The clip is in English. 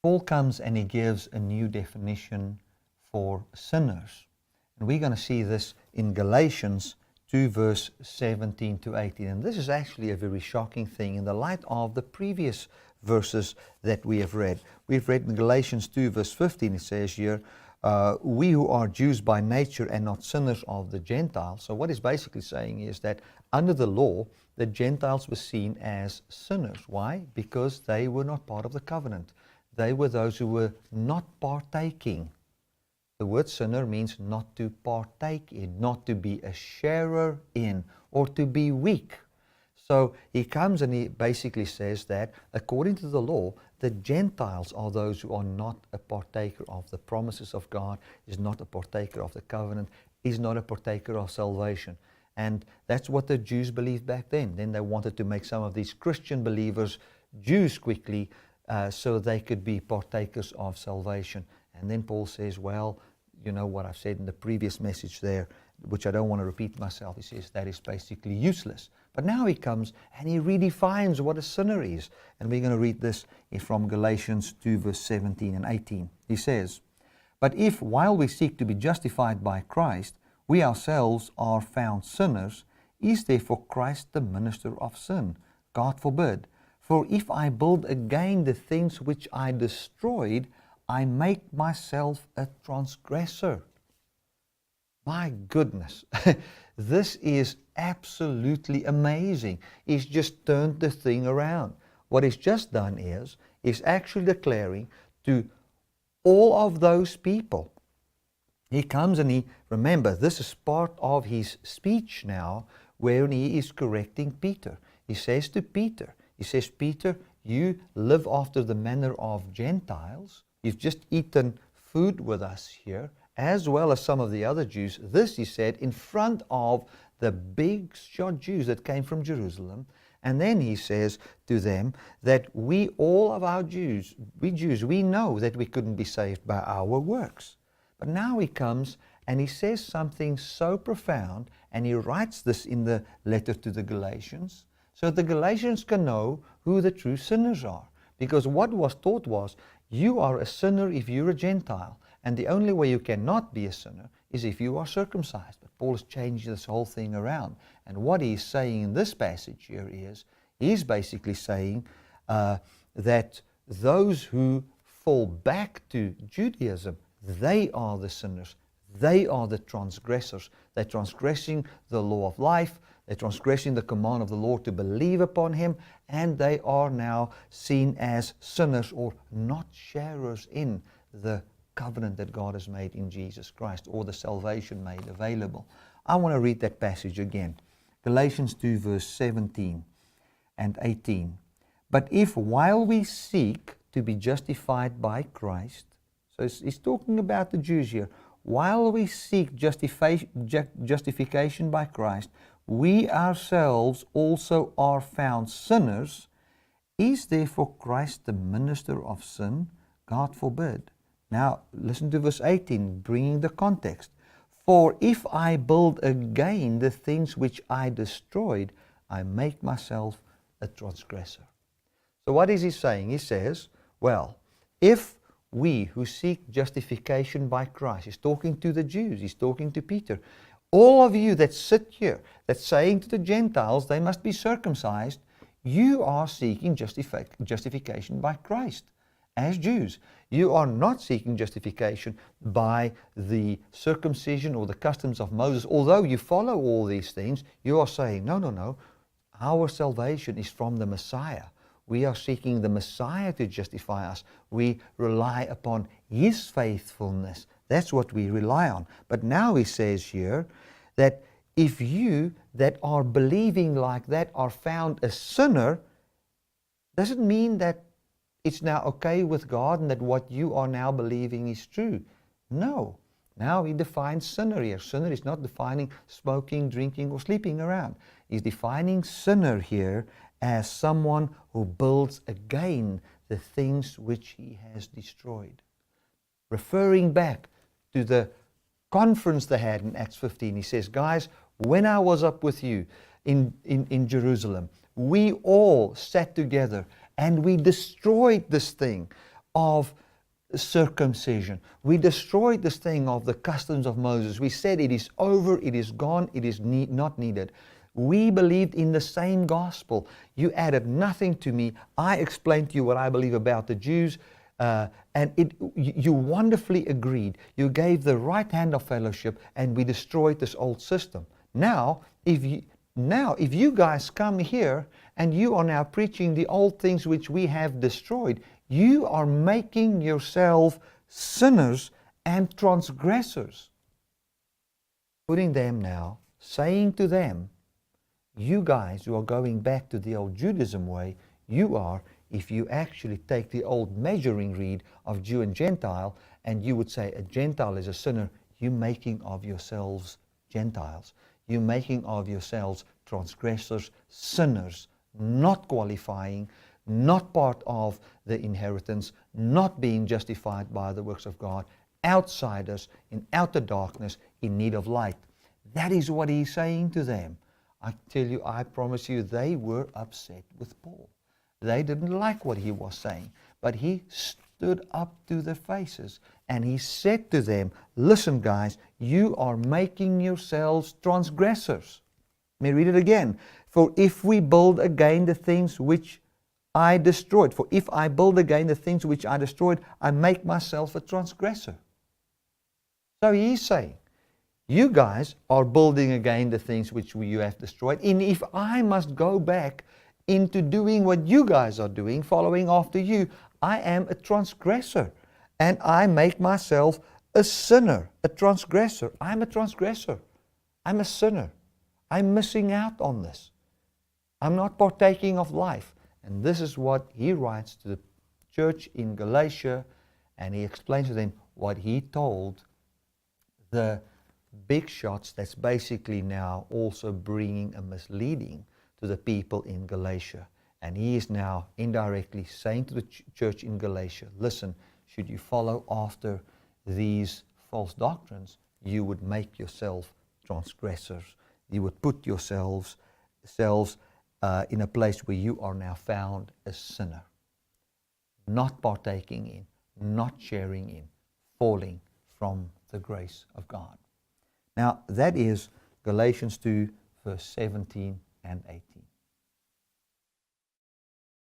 Paul comes and he gives a new definition for sinners. And we're going to see this in Galatians 2 verse 17 to 18. And this is actually a very shocking thing in the light of the previous verses that we have read. We've read in Galatians 2 verse 15, it says here, we who are Jews by nature and not sinners of the Gentiles. So what he's basically saying is that under the law, the Gentiles were seen as sinners. Why? Because they were not part of the covenant. They were those who were not partaking. The word sinner means not to partake in, not to be a sharer in, or to be weak. So he comes and he basically says that according to the law, the Gentiles are those who are not a partaker of the promises of God, is not a partaker of the covenant, is not a partaker of salvation. And that's what the Jews believed back then. Then they wanted to make some of these Christian believers Jews quickly so they could be partakers of salvation. And then Paul says, well, you know what I've said in the previous message there, which I don't want to repeat myself. He says that is basically useless. But now he comes and he redefines what a sinner is. And we're going to read this from Galatians 2 verse 17 and 18. He says, but if while we seek to be justified by Christ, we ourselves are found sinners, is therefore Christ the minister of sin? God forbid. For if I build again the things which I destroyed, I make myself a transgressor. My goodness, this is absolutely amazing. He's just turned the thing around. What he's just done is actually declaring to all of those people. He comes and remember, this is part of his speech now, where he is correcting Peter. He says to Peter, Peter, you live after the manner of Gentiles. You've just eaten food with us here, as well as some of the other Jews. This, he said, in front of the big shot Jews that came from Jerusalem. And then he says to them that we know that we couldn't be saved by our works. But now he comes and he says something so profound, and he writes this in the letter to the Galatians, so the Galatians can know who the true sinners are. Because what was taught was, you are a sinner if you're a Gentile. And the only way you cannot be a sinner is if you are circumcised. But Paul is changing this whole thing around. And what he's saying in this passage here is, he's basically saying that those who fall back to Judaism, they are the sinners. They are the transgressors. They're transgressing the law of life. They're transgressing the command of the Lord to believe upon Him, and they are now seen as sinners or not sharers in the covenant that God has made in Jesus Christ, or the salvation made available. I want to read that passage again. Galatians 2 verse 17 and 18. But if while we seek to be justified by Christ, so he's talking about the Jews here, while we seek justification by Christ, we ourselves also are found sinners. Is therefore Christ the minister of sin? God forbid. Now, listen to verse 18, bringing the context. For if I build again the things which I destroyed, I make myself a transgressor. So what is he saying? He says, well, if we who seek justification by Christ, he's talking to the Jews, he's talking to Peter, all of you that sit here, that's saying to the Gentiles they must be circumcised, you are seeking justification by Christ as Jews. You are not seeking justification by the circumcision or the customs of Moses. Although you follow all these things, you are saying, no, our salvation is from the Messiah. We are seeking the Messiah to justify us. We rely upon His faithfulness. That's what we rely on. But now he says here that if you that are believing like that are found a sinner, doesn't mean that it's now okay with God and that what you are now believing is true. No. Now he defines sinner here. Sinner is not defining smoking, drinking, or sleeping around. He's defining sinner here as someone who builds again the things which he has destroyed. Referring back to the conference they had in Acts 15, he says, guys, when I was up with you in Jerusalem, we all sat together and we destroyed this thing. of circumcision. We destroyed this thing of the customs of Moses. We said it is over, it is gone, it is not needed. We believed in the same gospel. You added nothing to me. I explained to you what I believe about the Jews, and you wonderfully agreed. You gave the right hand of fellowship, and we destroyed this old system. Now, if you guys come here and you are now preaching the old things which we have destroyed, you are making yourself sinners and transgressors. Putting them now, saying to them, you guys who are going back to the old Judaism way, you are, if you actually take the old measuring reed of Jew and Gentile, and you would say a Gentile is a sinner, you're making of yourselves Gentiles. You're making of yourselves transgressors, sinners, not qualifying, not part of the inheritance, not being justified by the works of God, outsiders in outer darkness, in need of light. That is what he's saying to them. I tell you, I promise you, they were upset with Paul. They didn't like what he was saying, but he stood up to their faces and he said to them, listen guys, you are making yourselves transgressors. Let me read it again. For if we build again the things which I destroyed, for if I build again the things which I destroyed, I make myself a transgressor. So he's saying, you guys are building again the things which you have destroyed. And if I must go back into doing what you guys are doing, following after you, I am a transgressor. And I make myself a sinner, a transgressor. I'm a transgressor. I'm a sinner. I'm missing out on this. I'm not partaking of life. And this is what he writes to the church in Galatia. And he explains to them what he told the big shots that's basically now also bringing a misleading to the people in Galatia. And he is now indirectly saying to the church in Galatia, listen, should you follow after these false doctrines, you would make yourself transgressors. You would put yourselves in a place where you are now found a sinner, not partaking in, not sharing in, falling from the grace of God. Now, that is Galatians 2, verse 17 and 18.